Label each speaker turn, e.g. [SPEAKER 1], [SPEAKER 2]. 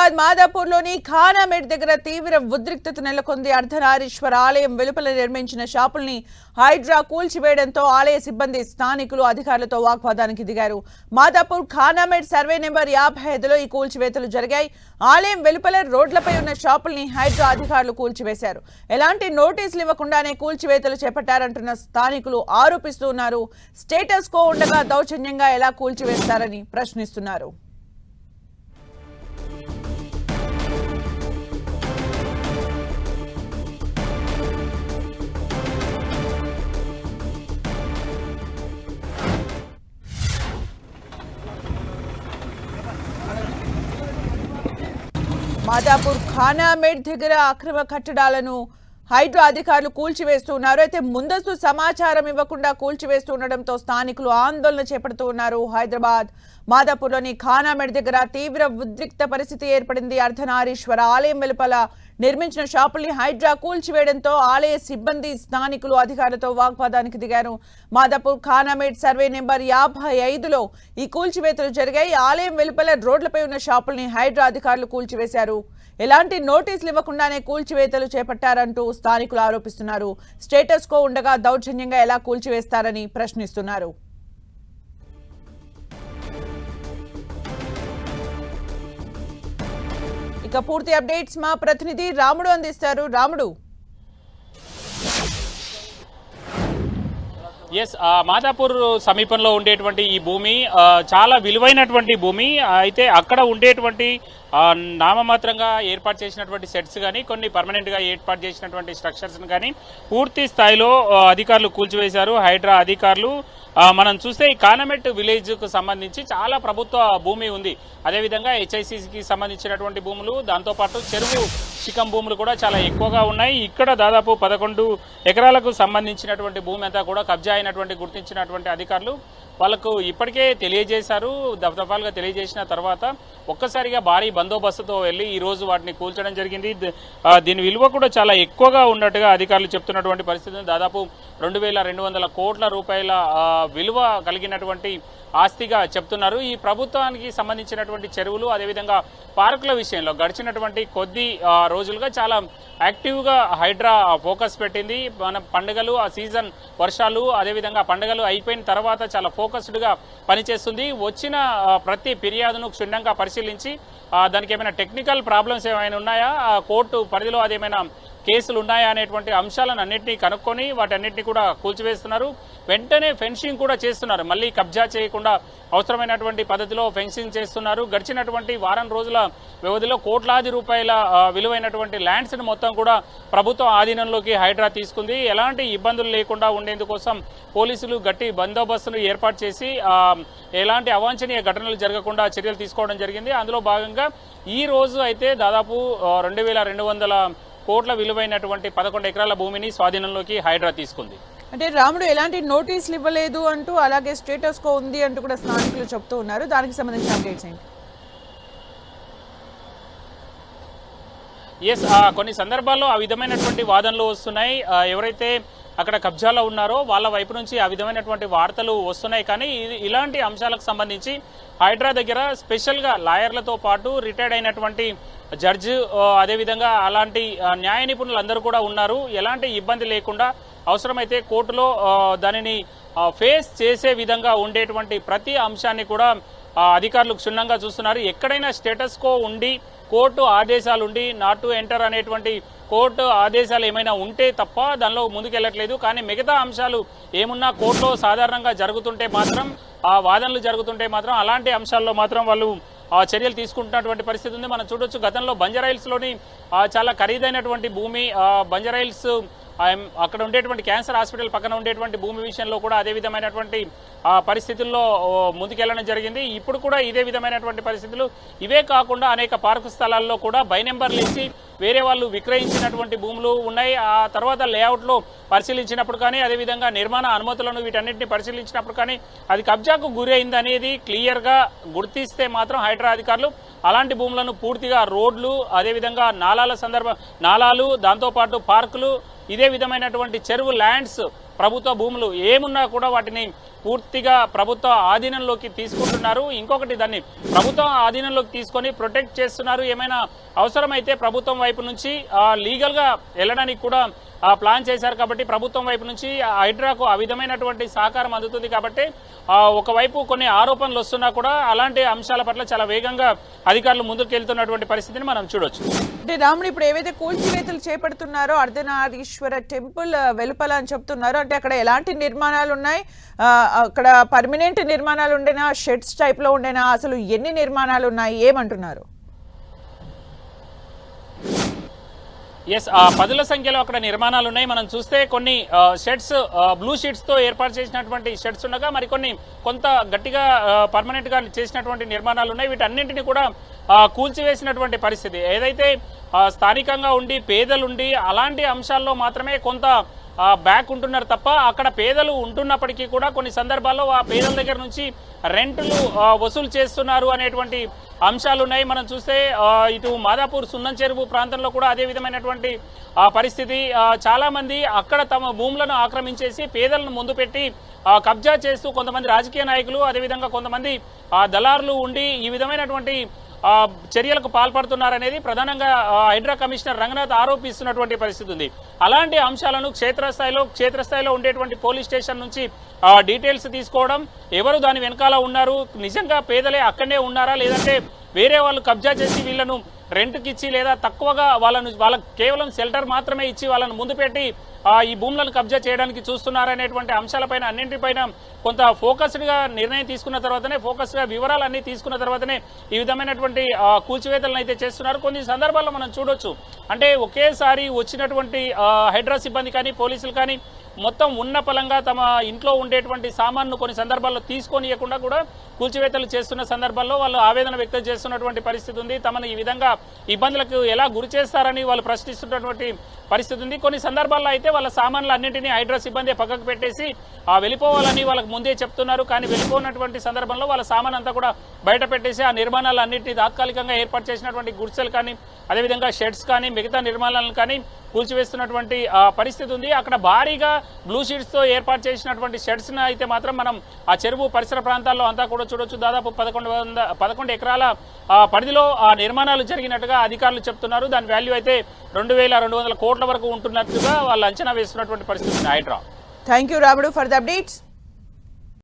[SPEAKER 1] హైదరాబాద్ మాదాపూర్లోని ఖానామేట్ దగ్గర తీవ్ర ఉద్రిక్తత నెలకొంది. అర్ధనారీశ్వర ఆలయం వెలుపల నిర్మించిన షాపుల్ని హైడ్రా కూల్చివేయడంతో ఆలయ సిబ్బంది స్థానికులు అధికారులతో వాగ్వాదానికి దిగారు. మాదాపూర్ ఖానామేట్ సర్వే నెంబర్ 55లో ఈ కూల్చివేతలు జరిగాయి. ఆలయం వెలుపల రోడ్లపై ఉన్న షాపుల్ని హైడ్రా అధికారులు కూల్చివేశారు. ఎలాంటి నోటీసులు ఇవ్వకుండానే కూల్చివేతలు చేపట్టారంటున్న స్థానికులు ఆరోపిస్తున్నారు. స్టేటస్ కో ఉండగా దౌర్జన్యంగా ఎలా కూల్చివేస్తారని ప్రశ్నిస్తున్నారు. మాదాపూర్ ఖానామేట్ దగ్గర అక్రమ కట్టడాలను హైడ్రా అధికారులు కూల్చివేస్తున్నారు. అయితే ముందస్తు సమాచారం ఇవ్వకుండా కూల్చివేస్తుండటంతో స్థానికులు ఆందోళన చేపడుతూ ఉన్నారు. హైదరాబాద్ మాదాపూర్లోని ఖానామేట్ దగ్గర తీవ్ర ఉద్రిక్త పరిస్థితి ఏర్పడింది. అర్ధనారీశ్వర ఆలయం వెలుపల నిర్మించిన షాపుల్ని హైడ్రా కూల్చివేయడంతో ఆలయ సిబ్బంది స్థానికులు అధికారులతో వాగ్వాదానికి దిగారు. మాదాపూర్ ఖానామేట్ సర్వే నెంబర్ 55లో ఈ కూల్చివేతలు జరిగాయి. ఆలయం వెలుపల రోడ్లపై ఉన్న షాపుల్ని హైడ్రా అధికారులు కూల్చివేశారు. ఎలాంటి నోటీసులు ఇవ్వకుండానే కూల్చివేతలు చేపట్టారంటూ స్థానికులు ఆరోపిస్తున్నారు. స్టేటస్ కో ఉండగా దౌర్జన్యంగా ఎలా కూల్చివేస్తారని ప్రశ్నిస్తున్నారు. ఇక పూర్తి అప్డేట్స్ మా ప్రతినిధి రాముడు అందిస్తారు. రాముడు.
[SPEAKER 2] ఎస్, మాదాపూర్ సమీపంలో ఉండేటువంటి ఈ భూమి చాలా విలువైనటువంటి భూమి. అయితే అక్కడ ఉండేటువంటి నామమాత్రంగా ఏర్పాటు చేసినటువంటి సెట్స్ కానీ కొన్ని పర్మనెంట్గా ఏర్పాటు చేసినటువంటి స్ట్రక్చర్స్ని కానీ పూర్తి స్థాయిలో అధికారులు కూల్చివేశారు. హైడ్రా అధికారులు మనం చూస్తే ఈ ఖానామేట్ విలేజ్కు సంబంధించి చాలా ప్రభుత్వ భూమి ఉంది. అదేవిధంగా హెచ్ఐసికి సంబంధించినటువంటి భూములు, దాంతోపాటు చెరువు శిఖం భూములు కూడా చాలా ఎక్కువగా ఉన్నాయి. ఇక్కడ దాదాపు 11 ఎకరాలకు సంబంధించినటువంటి భూమి అంతా కూడా కబ్జా అయినటువంటి గుర్తించినటువంటి అధికారులు వాళ్ళకు ఇప్పటికే తెలియజేశారు. దఫాలుగా తెలియజేసిన తర్వాత ఒక్కసారిగా భారీ బందోబస్తుతో వెళ్ళి ఈ రోజు వాటిని కూల్చడం జరిగింది. దీని విలువ కూడా చాలా ఎక్కువగా ఉన్నట్టుగా అధికారులు చెప్తున్నటువంటి పరిస్థితి. దాదాపు 2200 కోట్ల రూపాయల విలువ కలిగినటువంటి ఆస్తిగా చెప్తున్నారు. ఈ ప్రభుత్వానికి సంబంధించినటువంటి చెరువులు అదేవిధంగా పార్కుల విషయంలో గడిచినటువంటి కొద్ది రోజులుగా చాలా యాక్టివ్గా హైడ్రా ఫోకస్ పెట్టింది. మన పండుగలు, ఆ సీజన్ వర్షాలు, అదేవిధంగా పండుగలు అయిపోయిన తర్వాత చాలా ఫోకస్డ్గా పనిచేస్తుంది. వచ్చిన ప్రతి ఫిర్యాదును క్షుణ్ణంగా పరిశీలించి దానికి ఏమైనా టెక్నికల్ ప్రాబ్లమ్స్ ఏమైనా ఉన్నాయా, కోర్టు పరిధిలో అదేమైనా కేసులు ఉన్నాయా అనేటువంటి అంశాలను అన్నింటినీ కనుక్కొని వాటన్నిటిని కూడా కూల్చివేస్తున్నారు. వెంటనే ఫెన్సింగ్ కూడా చేస్తున్నారు. మళ్ళీ కబ్జా చేయకుండా అవసరమైనటువంటి పద్ధతిలో ఫెన్సింగ్ చేస్తున్నారు. గడిచినటువంటి వారం రోజుల వ్యవధిలో కోట్లాది రూపాయల విలువైనటువంటి ల్యాండ్స్ని మొత్తం కూడా ప్రభుత్వం ఆధీనంలోకి హైడ్రా తీసుకుంది. ఎలాంటి ఇబ్బందులు లేకుండా ఉండేందుకోసం పోలీసులు గట్టి బందోబస్తును ఏర్పాటు చేసి ఎలాంటి అవాంఛనీయ ఘటనలు జరగకుండా చర్యలు తీసుకోవడం జరిగింది. అందులో భాగంగా ఈ రోజు అయితే దాదాపు 2200 కోట్ల విలువైనటువంటి 11 ఎకరాల భూమిని స్వాధీనంలోకి హైడ్రా తీసుకుంది.
[SPEAKER 1] అంటే రాముడు ఎలాంటి నోటీసులు ఇవ్వలేదు అంటూ, అలాగే స్టేటస్ కో ఉంది అంటూ కూడా స్థానికులు చెప్తూ ఉన్నారు. దానికి సంబంధించిన అప్డేట్స్ ఏంటి?
[SPEAKER 2] ఎస్, కొన్ని సందర్భాల్లో ఆ విధమైనటువంటి వాదనలు వస్తున్నాయి. ఎవరైతే అక్కడ కబ్జాలో ఉన్నారో వాళ్ళ వైపు నుంచి ఆ విధమైనటువంటి వార్తలు వస్తున్నాయి. కానీ ఇలాంటి అంశాలకు సంబంధించి హైడ్రా దగ్గర స్పెషల్గా లాయర్లతో పాటు రిటైర్డ్ అయినటువంటి జడ్జి, అదేవిధంగా అలాంటి న్యాయ నిపుణులు అందరూ కూడా ఉన్నారు. ఎలాంటి ఇబ్బంది లేకుండా అవసరమైతే కోర్టులో దానిని ఫేస్ చేసే విధంగా ఉండేటువంటి ప్రతి అంశాన్ని కూడా అధికారులు క్షుణ్ణంగా చూస్తున్నారు. ఎక్కడైనా స్టేటస్ కో ఉండి కోర్టు ఆదేశాలు ఉండి నాట్ టు ఎంటర్ అనేటువంటి కోర్టు ఆదేశాలు ఏమైనా ఉంటే తప్ప దానిలో ముందుకెళ్ళట్లేదు. కానీ మిగతా అంశాలు ఏమున్నా కోర్టులో సాధారణంగా జరుగుతుంటే మాత్రం, ఆ వాదనలు జరుగుతుంటే మాత్రం అలాంటి అంశాల్లో మాత్రం వాళ్ళు చర్యలు తీసుకుంటున్నటువంటి పరిస్థితి ఉంది. మనం చూడొచ్చు, గతంలో బంజారాహిల్స్లోని చాలా ఖరీదైనటువంటి భూమి, బంజారాహిల్స్ అక్కడ ఉండేటువంటి క్యాన్సర్ హాస్పిటల్ పక్కన ఉండేటువంటి భూమి విషయంలో కూడా అదే విధమైనటువంటి పరిస్థితుల్లో ముందుకెళ్లడం జరిగింది. ఇప్పుడు కూడా ఇదే విధమైనటువంటి పరిస్థితులు. ఇవే కాకుండా అనేక పార్కు స్థలాల్లో కూడా బై నెంబర్లు ఇచ్చి వేరే వాళ్ళు విక్రయించినటువంటి భూములు ఉన్నాయి. ఆ తర్వాత లేఅవుట్లో పరిశీలించినప్పుడు కానీ, అదేవిధంగా నిర్మాణ అనుమతులను వీటన్నింటినీ పరిశీలించినప్పుడు కానీ అది కబ్జాకు గురి అయింది అనేది క్లియర్గా గుర్తిస్తే మాత్రం హైడ్రా అధికారులు అలాంటి భూములను పూర్తిగా రోడ్లు, అదేవిధంగా నాలాలు, దాంతోపాటు పార్కులు, ఇదే విధమైనటువంటి చెరువు ల్యాండ్స్ ప్రభుత్వ భూములు ఏమున్నా కూడా వాటిని పూర్తిగా ప్రభుత్వ ఆధీనంలోకి తీసుకుంటున్నారు. ఇంకొకటి దాన్ని ప్రభుత్వం ఆధీనంలోకి తీసుకొని ప్రొటెక్ట్ చేస్తున్నారు. ఏమైనా అవసరమైతే ప్రభుత్వం వైపు నుంచి లీగల్గా వెళ్ళడానికి కూడా ప్లాన్ చేశారు. కాబట్టి ప్రభుత్వం వైపు నుంచి హైడ్రాకు ఆ విధమైనటువంటి సహకారం అందుతుంది. కాబట్టి ఒకవైపు కొన్ని ఆరోపణలు వస్తున్నా కూడా అలాంటి అంశాల పట్ల చాలా వేగంగా అధికారులు ముందుకు వెళ్తున్నటువంటి పరిస్థితిని మనం చూడొచ్చు.
[SPEAKER 1] అంటే రాముడు ఇప్పుడు ఏవైతే కూల్చివేతలు చేపడుతున్నారో అర్ధనారీశ్వర టెంపుల్ వెలుపల అని చెప్తున్నారో, అంటే అక్కడ ఎలాంటి నిర్మాణాలు ఉన్నాయి, అక్కడ పర్మనెంట్ నిర్మాణాలు ఉండేనా, షెడ్స్ టైప్ లో ఉండేనా, అసలు ఎన్ని నిర్మాణాలు ఉన్నాయి, ఏమంటున్నారు?
[SPEAKER 2] ఎస్, పదుల సంఖ్యలో అక్కడ నిర్మాణాలు ఉన్నాయి. మనం చూస్తే కొన్ని షెడ్స్ బ్లూ షీట్స్ తో ఏర్పాటు చేసినటువంటి షెడ్స్ ఉండగా మరికొన్ని కొంత గట్టిగా పర్మనెంట్ గా చేసినటువంటి నిర్మాణాలు ఉన్నాయి. వీటన్నింటినీ కూడా కూల్చివేసినటువంటి పరిస్థితి. ఏదైతే స్థానికంగా ఉండి పేదలుండి అలాంటి అంశాల్లో మాత్రమే కొంత బ్యాక్ ఉంటున్నారు తప్ప అక్కడ పేదలు ఉంటున్నప్పటికీ కూడా కొన్ని సందర్భాల్లో ఆ పేదల దగ్గర నుంచి రెంట్లు వసూలు చేస్తున్నారు అనేటువంటి అంశాలు ఉన్నాయి. మనం చూస్తే ఇటు మాదాపూర్ సున్నం చెరువు ప్రాంతంలో కూడా అదే విధమైనటువంటి పరిస్థితి. చాలా మంది అక్కడ తమ భూములను ఆక్రమించేసి పేదలను ముందు పెట్టి కబ్జా చేస్తూ కొంతమంది రాజకీయ నాయకులు అదేవిధంగా కొంతమంది దళారులు ఉండి ఈ విధమైనటువంటి చర్యలకు పాల్పడుతున్నారనేది ప్రధానంగా హైడ్రా కమిషనర్ రంగనాథ్ ఆరోపిస్తున్నటువంటి పరిస్థితి ఉంది. అలాంటి అంశాలను క్షేత్రస్థాయిలో ఉండేటువంటి పోలీస్ స్టేషన్ నుంచి డీటెయిల్స్ తీసుకోవడం, ఎవరు దాని వెనకాల ఉన్నారు, నిజంగా పేదలే అక్కడనే ఉన్నారా లేదంటే వేరే వాళ్ళు కబ్జా చేసి వీళ్ళను రెంట్కి ఇచ్చి లేదా తక్కువగా వాళ్ళకు కేవలం షెల్టర్ మాత్రమే ఇచ్చి వాళ్ళను ముందు పెట్టి ఈ భూములను కబ్జా చేయడానికి చూస్తున్నారనేటువంటి అంశాలపైన అన్నింటిపైన కొంత ఫోకస్డ్గా నిర్ణయం తీసుకున్న తర్వాతనే ఫోకస్డ్గా వివరాలన్నీ తీసుకున్న తర్వాతనే ఈ విధమైనటువంటి కూల్చివేతలను అయితే చేస్తున్నారు. కొన్ని సందర్భాల్లో మనం చూడొచ్చు, అంటే ఒకేసారి వచ్చినటువంటి హైడ్రా సిబ్బంది కానీ పోలీసులు కానీ మొత్తం ఉన్న పలంగా తమ ఇంట్లో ఉండేటువంటి సామాన్ను కొన్ని సందర్భాల్లో తీసుకోనియకుండా కూడా కూల్చివేతలు చేస్తున్న సందర్భాల్లో వాళ్ళు ఆవేదన వ్యక్తం చేస్తున్నటువంటి పరిస్థితి ఉంది. తమను ఈ విధంగా ఇబ్బందులకు ఎలా గురి చేస్తారని వాళ్ళు ప్రశ్నిస్తున్నటువంటి పరిస్థితి ఉంది. కొన్ని సందర్భాల్లో అయితే వాళ్ళ సామాన్లు అన్నింటినీ హైడ్రా సిబ్బంది పక్కకు పెట్టేసి వెళ్ళిపోవాలని వాళ్ళకు ముందే చెప్తున్నారు. కానీ వెళ్ళిపోయినటువంటి సందర్భంలో వాళ్ళ సామాన్ అంతా కూడా బయట పెట్టేసి ఆ నిర్మాణాలు అన్నింటినీ తాత్కాలికంగా ఏర్పాటు చేసినటువంటి గుడిసెలు కానీ అదేవిధంగా షెడ్స్ కానీ మిగతా నిర్మాణాలను కానీ కూల్చివేస్తున్నటువంటి పరిస్థితి ఉంది. అక్కడ భారీగా బ్లూ షీట్స్ తో ఏర్పాటు చేసినటువంటి షెడ్స్ అయితే మాత్రం మనం ఆ చెరువు పరిసర ప్రాంతాల్లో అంతా కూడా చూడొచ్చు. దాదాపు 11 ఎకరాల పరిధిలో ఆ నిర్మాణాలు జరిగినట్టుగా అధికారులు చెప్తున్నారు. దాని వాల్యూ అయితే 2200 కోట్ల వరకు ఉంటున్నట్టుగా వాళ్ళు అంచనా వేస్తున్నటువంటి పరిస్థితి ఉంది. హైడ్రా.
[SPEAKER 1] థ్యాంక్ యూ రాముడు ఫర్ ద అప్డేట్స్.